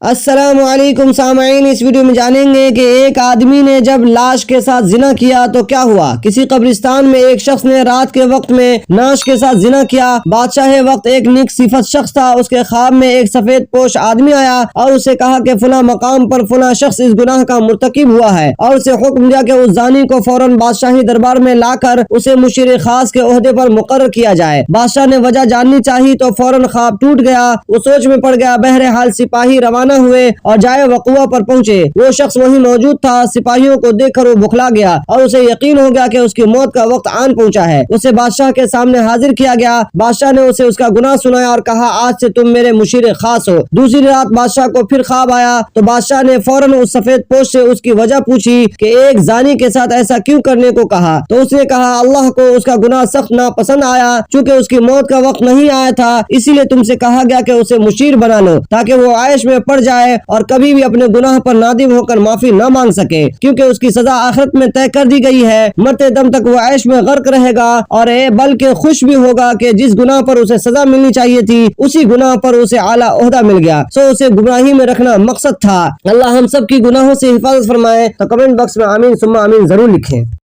السلام علیکم سامعین، اس ویڈیو میں جانیں گے کہ ایک آدمی نے جب لاش کے ساتھ زنا کیا تو کیا ہوا۔ کسی قبرستان میں ایک شخص نے رات کے وقت میں نعش کے ساتھ زنا کیا۔ بادشاہ وقت ایک نیک صفت شخص تھا۔ اس کے خواب میں ایک سفید پوش آدمی آیا اور اسے کہا کہ فلاں مقام پر فلاں شخص اس گناہ کا مرتکب ہوا ہے، اور اسے حکم دیا کہ اس زانی کو فوراً بادشاہی دربار میں لا کر اسے مشیر خاص کے عہدے پر مقرر کیا جائے۔ بادشاہ نے وجہ جاننی چاہی تو فوراً خواب ٹوٹ گیا، وہ سوچ میں پڑ گیا۔ بہرحال سپاہی روانہ ہوئے اور جائے وقوع پر پہنچے۔ وہ شخص وہیں موجود تھا۔ سپاہیوں کو دیکھ کر وہ بخلا گیا اور اسے یقین ہو گیا کہ اس کی موت کا وقت آن پہنچا ہے۔ اسے بادشاہ کے سامنے حاضر کیا گیا۔ بادشاہ نے اسے اس کا گناہ سنایا اور کہا، آج سے تم میرے مشیر خاص ہو۔ دوسری رات بادشاہ کو پھر خواب آیا تو بادشاہ نے فوراً اس سفید پوش سے اس کی وجہ پوچھی کہ ایک زانی کے ساتھ ایسا کیوں کرنے کو کہا۔ تو اس نے کہا، اللہ کو اس کا گناہ سخت ناپسند آیا، چونکہ اس کی موت کا وقت نہیں آیا تھا، اسی لیے تم سے کہا گیا کہ اسے مشیر بنا لو تاکہ وہ عیش میں پڑ جائے اور کبھی بھی اپنے گناہ پر نادم ہو کر معافی نہ مانگ سکے، کیونکہ اس کی سزا آخرت میں طے کر دی گئی ہے۔ مرتے دم تک وہ عیش میں غرق رہے گا اور بلکہ خوش بھی ہوگا کہ جس گناہ پر اسے سزا ملنی چاہیے تھی اسی گناہ پر اسے اعلیٰ عہدہ مل گیا۔ سو اسے گمراہی میں رکھنا مقصد تھا۔ اللہ ہم سب کی گناہوں سے حفاظت فرمائے۔ تو کمنٹ باکس میں آمین ثم آمین ضرور لکھیں۔